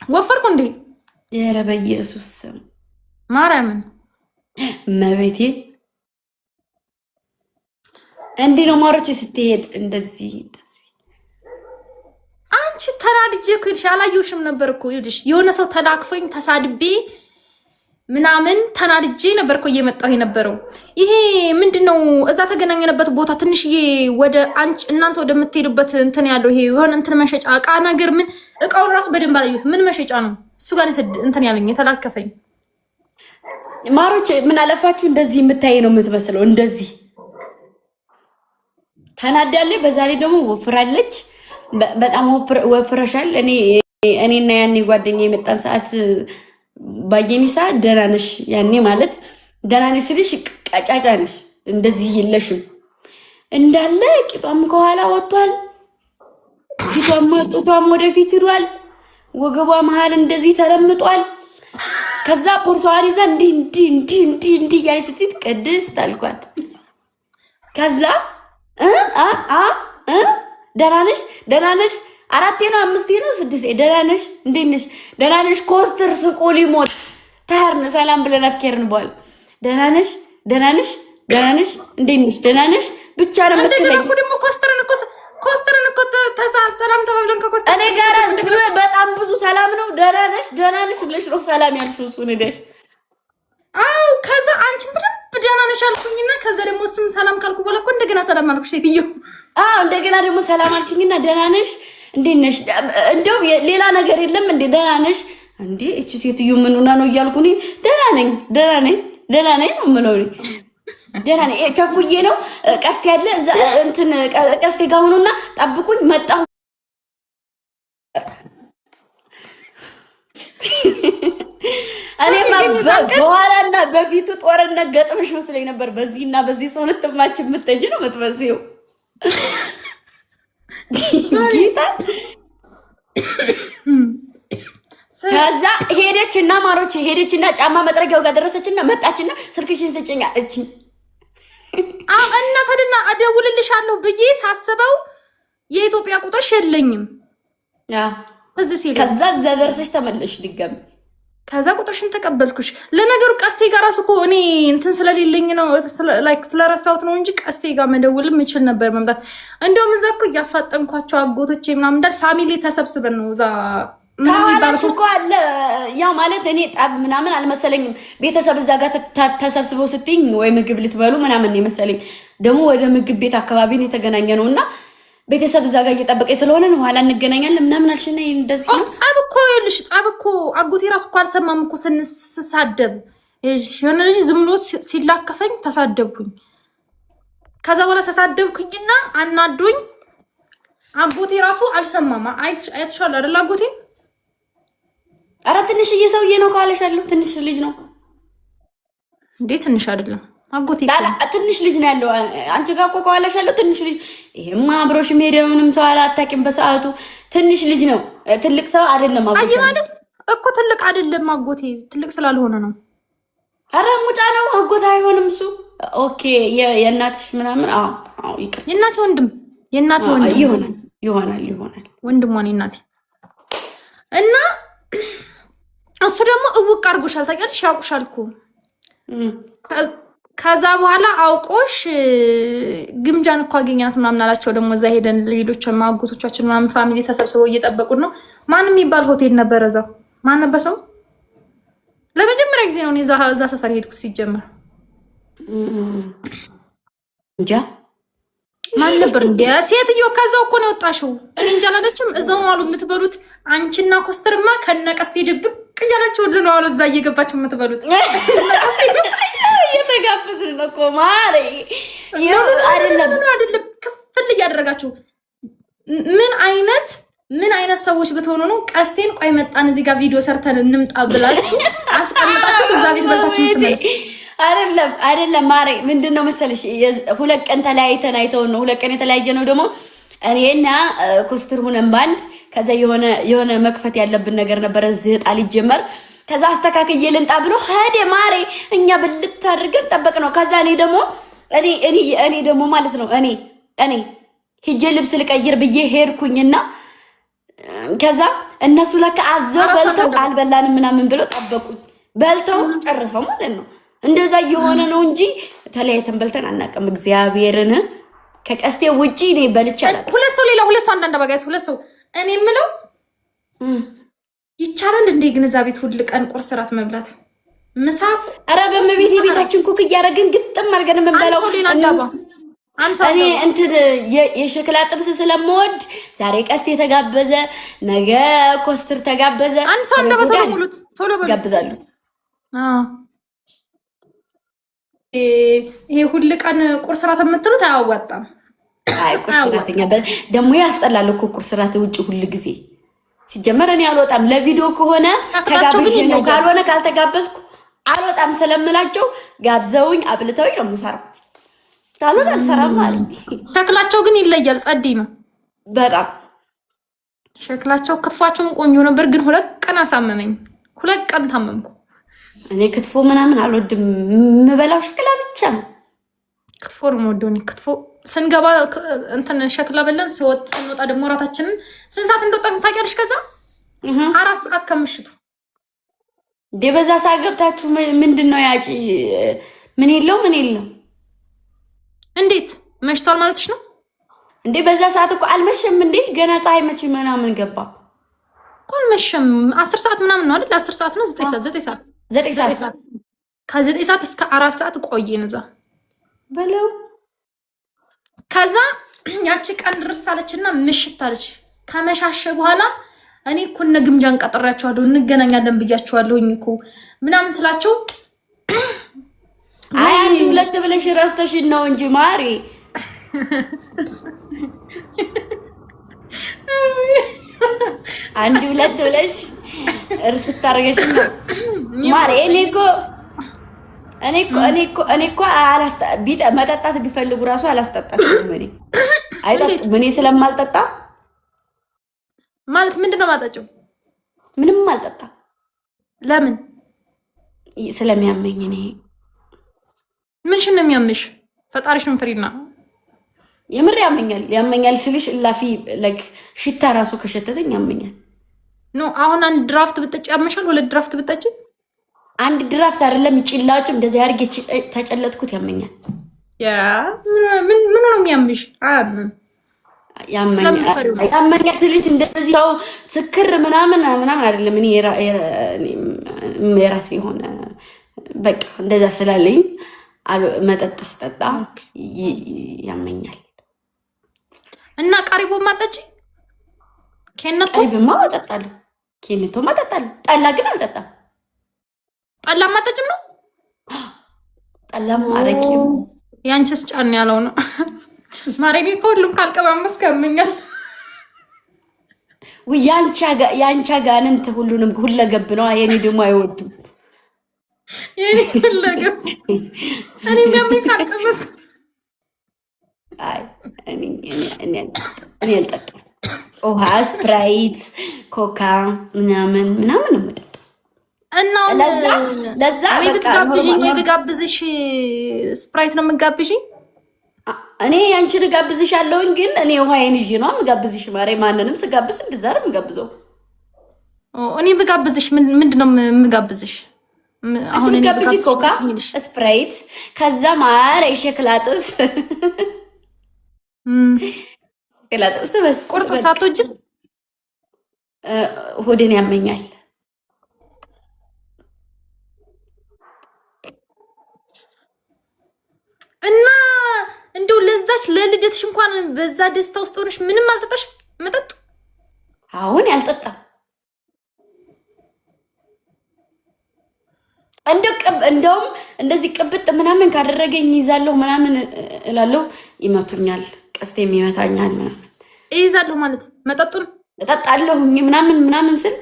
ወፈርኩ እንዴ? ኧረ በኢየሱስ ስም ማርያምን መቤቴ እንዲህ ነው ማሮቼ ስትሄድ እንደዚህ አንቺ ተናድጄ እኮ ይልሽ አላየሁሽም ነበር እኮ ይልሽ የሆነ ሰው ተላክፈኝ ተሳድቤ ምናምን ተናድጄ ነበር እኮ እየመጣሁ የነበረው። ይሄ ምንድነው እዛ ተገናኘንበት ቦታ ትንሽዬ ወደ አንቺ እናንተ ወደምትሄዱበት እንትን ያለው ይሄ የሆነ እንትን መሸጫ እቃ ነገር ምን እቃውን ራሱ በደንብ አላየሁት። ምን መሸጫ ነው እሱ ጋር እንትን ያለኝ የተላከፈኝ ማሮቼ። ምን አለፋችሁ እንደዚህ የምታይ ነው የምትመስለው። እንደዚህ ተናዳለች። በዛ ላይ ደግሞ ወፍራለች። በጣም ወፍረሻል። እኔና ያኔ ጓደኛ የመጣን ሰዓት ባየኒ ሰዓት ደህና ነሽ። ያኔ ማለት ደህና ነሽ ስልሽ ቀጫጫ ነሽ፣ እንደዚህ የለሽም። እንዳለ ቂጧም ከኋላ ወጥቷል፣ ጡቷም ወደፊት ሂዷል፣ ወገቧ መሀል እንደዚህ ተለምጧል። ከዛ ቦርሳዋን ይዛ እንዲህ እያለች ስትሄድ ቅድስት አልኳት። ከዛ ደህና ነሽ አራቴ ነው አምስቴ ነው ስድስቴ ደህና ነሽ እንዴት ነሽ ደህና ነሽ ኮስተር ስቆ ሊሞት ታርነ ሰላም ብለናት ከርን በኋላ ደህና ነሽ እንዴት ነሽ ደህና ነሽ ብቻ ነው የምትለኝ። እንደገና ደግሞ ኮስተርን እኮ ሰላም ተባብለን ከኮስተር እኔ ጋር በጣም ብዙ ሰላም ነው። ደህና ነሽ ብለሽ ነው ሰላም ያልሽው እሱን ሄደሽ። አው ከዛ አንቺ በደንብ ደህና ነሽ አልኩኝና ከዛ ደግሞ እሱን ሰላም ካልኩ በኋላ እኮ እንደገና ሰላም አልኩሽ ሴትዮ። እንደገና ደግሞ ሰላም አልሽኝና ደህና ነሽ እንዴት ነሽ እንደው ሌላ ነገር የለም እንዴ ደህና ነሽ እንዴ እቺ ሴትዮ ምን ሆና ነው እያልኩ እኔ ደህና ነኝ ነው የምለው። ደህና ነኝ ቸኩዬ ነው ቀስቴ ያለ እዛ እንትን ቀስቴ ጋር ሆኖና ጠብቁኝ መጣሁ። እኔማ በኋላና በፊቱ ጦርነት ገጥመሽ መስለኝ ነበር። በዚህና በዚህ ሰው ልትማች የምትጠጂ ነው የምትመስይው። ጌታ ከዛ ሄደችና ማሮች ሄደችና ጫማ መጥረጊያው ጋር ደረሰችና መጣችና ስልክሽን ስጭኝ አለችኝ። እና ታዲያ እደውልልሻለሁ ብዬ ሳስበው የኢትዮጵያ ቁጥርሽ የለኝም። እዚህ ሲል ከዛ እዛ ደረሰች ተመለሽ ድጋሚ ከዛ ቁጥርሽን ተቀበልኩሽ። ለነገሩ ቀስቴ ጋር ራሱ እኮ እኔ እንትን ስለሌለኝ ነው ላይክ ስለረሳሁት ነው እንጂ ቀስቴ ጋር መደውልም ይችል ነበር መምጣት። እንደውም እዛ እኮ እያፋጠንኳቸው አጎቶቼ ምናምን እንዳል ፋሚሊ ተሰብስበን ነው እዛ ካላሽ እኮ አለ። ያ ማለት እኔ ጠብ ምናምን አልመሰለኝም። ቤተሰብ እዛ ጋር ተሰብስበው ስትኝ ወይ ምግብ ልትበሉ ምናምን የመሰለኝ። ደግሞ ወደ ምግብ ቤት አካባቢ ነው የተገናኘ ነውና ቤተሰብ እዛ ጋር እየጠበቀኝ ስለሆነ ነው ኋላ እንገናኛለን ምናምን አልሽና እንደዚህ ነው። ጸብ እኮ አጎቴ ራሱ እኮ አልሰማም እኮ ስሳደብ የሆነ ልጅ ዝም ብሎ ሲላከፈኝ ተሳደብኩኝ። ከዛ በኋላ ተሳደብኩኝና አናዶኝ አጎቴ ራሱ አልሰማም። አይተሻል አይደል አጎቴ? ኧረ ትንሽዬ ሰውዬ ነው ካለሻለሁ። ትንሽ ልጅ ነው እንዴ? ትንሽ አይደለም አጎቴ ትንሽ ልጅ ነው ያለው። አንቺ ጋር እኮ ካለሻለሁ ትንሽ ልጅ። ይሄማ አብሮሽ ሄደውንም ሰው አላታቂም በሰዓቱ። ትንሽ ልጅ ነው ትልቅ ሰው አይደለም። አይ ማለት እኮ ትልቅ አይደለም አጎቴ፣ ትልቅ ስላልሆነ ነው። ኧረ ሙጫ ነው አጎት አይሆንም እሱ። ኦኬ የእናትሽ ምናምን ይቅር የእናቴ ወንድም ይሆናል ወንድሟን የእናቴ እና እሱ ደግሞ እውቅ አድርጎሻል። ታውቂያለሽ ያውቁሻል እኮ ከዛ በኋላ አውቆሽ ግምጃን እኮ አገኛት ምናምን አላቸው። ደግሞ እዛ ሄደን ሌሎች ማጎቶቻችን ምናምን ፋሚሊ ተሰብስበው እየጠበቁን ነው። ማን የሚባል ሆቴል ነበረ እዛው? ማን ነበር ሰው? ለመጀመሪያ ጊዜ ነው እዛ ሰፈር ሄድኩት ሲጀመር። እንጃ ማን ነበር እንዴ? ሴትዮ ከዛው እኮ ነው የወጣሽው። እኔ እንጃ አላለችም። እዛው ነው አሉ የምትበሉት። አንቺና ኮስተርማ ከነቀስቴ ድብቅ እያላችሁ ሁሉ ነው አሉ እዛ እየገባችሁ የምትበሉት። እየተጋበዝን ነው እኮ ማሬ። አይደለም ክፍል እያደረጋችሁ ምን አይነት ሰዎች ብትሆኑ ነው ቀስቴን ቆይ መጣን እዚህ ጋር ቪዲዮ ሰርተን እንምጣ ብላችሁ አስቀምጣችሁ እዛ ቤት በልታችሁ የምትመጡ? አይደለም ማሬ። ምንድነው መሰለሽ ሁለት ቀን ተለያይተን አይተውን ነው። ሁለት ቀን የተለያየ ነው ደግሞ እኔና ኮስተር ሆነን ባንድ። ከዛ የሆነ መክፈት ያለብን ነገር ነበረ ዝጣ ሊጀመር። ከዛ አስተካክዬ ልንጣ ብሎ ሄደ ማሬ። እኛ ብልት አድርገን ጠበቅ ነው። ከዛ እኔ ደግሞ ማለት ነው እኔ ሂጄ ልብስ ልቀይር ብዬ ሄድኩኝና ከዛ እነሱ ለካ አዘው በልተው አልበላንም ምናምን ብለው ጠበቁኝ። በልተው ጨርሰው ማለት ነው። እንደዛ እየሆነ ነው እንጂ ተለያይተን በልተን አናውቅም። እግዚአብሔርን ከቀስቴ ውጪ እኔ በልቼ አላውቅም። ሁለት ሰው ሌላ ሁለት ሰው አንዳንድ ባጋይስ ሁለት ሰው እኔ የምለው ይቻላል እንዴ ግን እዛ ቤት ሁሉ ቀን ቁርስ እራት መብላት ምሳ? ኧረ በመቤት ቤታችን ኩክ እያደረግን ግጥም አድርገን የምንበላው እኔ እንትን የሸክላ ጥብስ ስለምወድ ዛሬ ቀስቴ ተጋበዘ፣ ነገ ኮስትር ተጋበዘ። አንድ ሰው አንደ በቶሎ ሙሉት ቶሎ ጋብዛሉ። ይሄ ሁሉ ቀን ቁርስ እራት የምትሉት አያዋጣም። አይ ቁርስ እራትኛ ደግሞ ያስጠላል እኮ ቁርስ እራት ውጪ ሁሉ ጊዜ። ሲጀመር እኔ አልወጣም። ለቪዲዮ ከሆነ ተጋብዤ ነው፣ ካልሆነ ካልተጋበዝኩ አልወጣም ስለምላቸው ጋብዘውኝ አብልተውኝ ነው የምሰራው። ካልሆነ አልሰራም ማለት። ሸክላቸው ግን ይለያል። ጸዲ ነው በጣም ሸክላቸው። ክትፏቸውን ቆንጆ ነበር ግን ሁለት ቀን አሳመመኝ። ሁለት ቀን ታመምኩ። እኔ ክትፎ ምናምን አልወድም። የምበላው ሸክላ ብቻ ነው። ክትፎ ነው ወዶኒ ክትፎ ስንገባ እንትን ሸክላ በለን ስንወጣ ደግሞ እራታችንን ስንት ሰዓት እንደወጣን ታውቂያለሽ? ከዛ 4 ሰዓት ከምሽቱ እንዴ በዛ ሰዓት ገብታችሁ ምንድነው ያጪ ምን የለው እንዴት መሽቷል ማለትሽ ነው እንዴ? በዛ ሰዓት እኮ አልመሸም እንዴ? ገና ፀሐይ መቼ ምናምን ገባ እኮ አልመሸም። 10 ሰዓት ምናምን ነው አይደል? 10 ሰዓት ነው 9 ሰዓት ከ9 ሰዓት እስከ 4 ሰዓት ቆየን እዛ በለው። ከዛ ያቺ ቀን ድረስ አለችና ምሽት አለች። ከመሻሸ በኋላ እኔ እኮ እነ ግምጃን ቀጥሬያቸዋለሁ እንገናኛለን ብያቸዋለሁኝ እኮ ምናምን ስላቸው አይ አንድ ሁለት ብለሽ ረስተሽ ነው እንጂ ማሪ አንድ ሁለት ብለሽ እርስ ታርገሽ ነው ማሪ። እኔ እኮ መጠጣት ቢፈልጉ ራሱ አላስጠጣሽም። እኔ ስለማልጠጣ ማለት ምንድነው ማጠጪው? ምንም አልጠጣ። ለምን? ስለሚያመኝ። እኔ ምንሽን ነው የሚያምሽ? ፈጣሪሽን ፍሪና። የምር ያመኛል ስልሽ ላፊ ላይክ ሽታ ራሱ ከሸተተኝ ያመኛል። ኖ አሁን አንድ ድራፍት ብትጠጪ ያመሻል። ሁለት ድራፍት ብትጠጪ አንድ ድራፍት አይደለም ጭላጩ እንደዚህ አድርጌ ተጨለጥኩት ያመኛል። ምን ነው የሚያምሽ? ያመኛል ስልሽ እንደዚህ ያው ስክር ምናምን አይደለም። እኔ የራሴ የሆነ በቃ እንደዛ ስላለኝ መጠጥ ስጠጣ ያመኛል። እና ቀሪቦ ማጠጪ ከነቶ ቀሪቦማ ማጠጣለሁ፣ ከነቶ ማጠጣለሁ። ጠላ ግን አልጠጣም። ጠላ ማጠጭም ነው። ጠላም አረቂም ያንቺስ ጫን ያለው ነው። ማረኔ ሁሉም ካልቀማመስኩ ያመኛል። ያንቺ ጋንንት ሁሉንም ሁለገብ ነው። የኔ ደግሞ አይወዱም። የኔ ሁለገብ እኔ የሚያመኝ ካልቀመስኩ አይ እኔ አልጠጣም። ውሃ፣ ስፕራይት፣ ኮካ ምናምን ነው የምጠጣው። እና ለዛ ብጋብዝሽ ስፕራይት ነው የምጋብዥኝ? እኔ ያንቺን ጋብዝሻለሁኝ፣ ግን እኔ ውሃዬን ይዤ ነው የምጋብዝሽ። ማርያም ማንንም ስጋብዝ እንደዛ ነው የምጋብዘው። እኔ ብጋብዝሽ ምንድነው የምጋብዝሽ? አሁን እኔ ጋብዝሽ ኮካ፣ ስፕራይት፣ ከዛ ማር፣ የሸክላ ጥብስ ሸክላ ጥብስ በስ። ቁርጥ ሳትወጂም? ሆዴን ያመኛል። እና እንደው ለዛች ለልደትሽ እንኳን በዛ ደስታ ውስጥ ሆነሽ ምንም አልጠጣሽ መጠጥ? አሁን ያልጠጣም። እንደውም እንደዚህ ቅብጥ ምናምን ካደረገኝ ይዛለሁ ምናምን እላለሁ። ይመቱኛል፣ ቀስቴም ይመታኛል ምናምን። ይዛለሁ ማለት መጠጡን እጠጣለሁ ምናምን ስል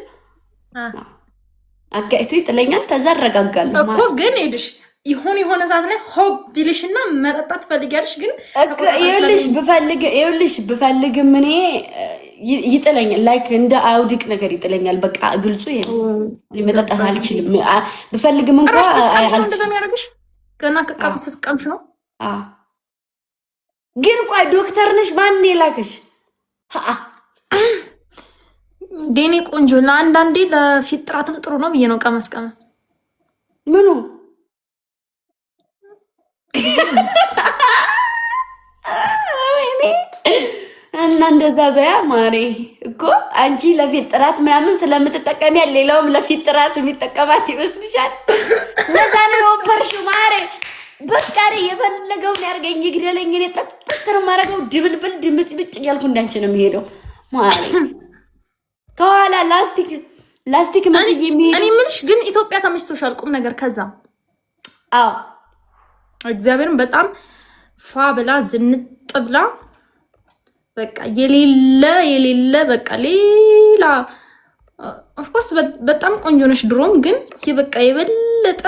አጋይቱ ይጥለኛል። ከዛ አረጋጋለሁ እኮ ግን ሄድሽ የሆነ ሰዓት ላይ ሆብ ቢልሽና መጠጣት ፈልጊያለሽ። ግን ይኸውልሽ ብፈልግም እኔ ይጥለኛል። ላይክ እንደ አውዲቅ ነገር ይጥለኛል። በቃ ግልጹ ይሄ መጠጣት አልችልም። ብፈልግም እንኳን እንደዛ የሚያደርግሽ ገና ስትቀምሽ ነው። ግን ቆይ ዶክተር ነሽ? ማን የላከሽ? ዴኔ ቆንጆ ለአንዳንዴ ለፊት ጥራትም ጥሩ ነው ብዬ ነው ቀመስ ምኑ እና እንደዛ በያ ማሬ እኮ አንቺ ለፊት ጥራት ምናምን ስለምትጠቀሚ ሌላውም ለፊት ጥራት የሚጠቀማት ይመስልሻል? ለዛ ነው የወፈርሽው ማሬ። በቃ የፈለገውን ያርገኝ ይግደለኝ። እኔ ጠጥተር ማረገው ድብልብል ድምጥብጭ እያልኩ እንዳንቺ ነው የሚሄደው ማሬ። ከኋላ ላስቲክ መስዬ የሚሄድ እኔ ምንሽ ግን ኢትዮጵያ ተመችቶሻል? ቁም ነገር ከዛ አዎ እግዚአብሔርን በጣም ፏ ብላ ዝንጥ ብላ በቃ የሌለ በቃ ሌላ ኦፍኮርስ በጣም ቆንጆ ነሽ። ድሮም ግን በቃ የበለጠ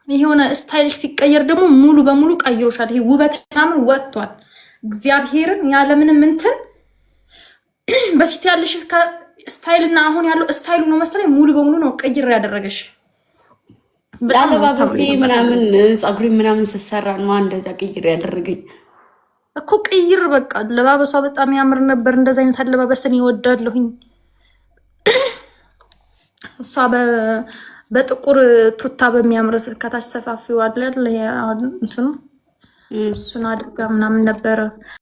የሆነ ስታይልሽ ሲቀየር ደግሞ ሙሉ በሙሉ ቀይሮሻል። ይሄ ውበት ምናምን ወጥቷል። እግዚአብሔርን ያለምንም እንትን በፊት ያለሽ ስታይል እና አሁን ያለው ስታይሉ ነው መሰለኝ ሙሉ በሙሉ ነው ቀይር ያደረገሽ። አለባበሴ ምናምን ፀጉሬ ምናምን ስሰራ ነው እንደዛ ቀይር ያደረገኝ እኮ። ቀይር በቃ አለባበሷ በጣም ያምር ነበር። እንደዛ አይነት አለባበስን ይወዳለሁኝ። እሷ በጥቁር ቱታ በሚያምር ከታች ሰፋፊው አይደል እንትኑ እሱን አድርጋ ምናምን ነበረ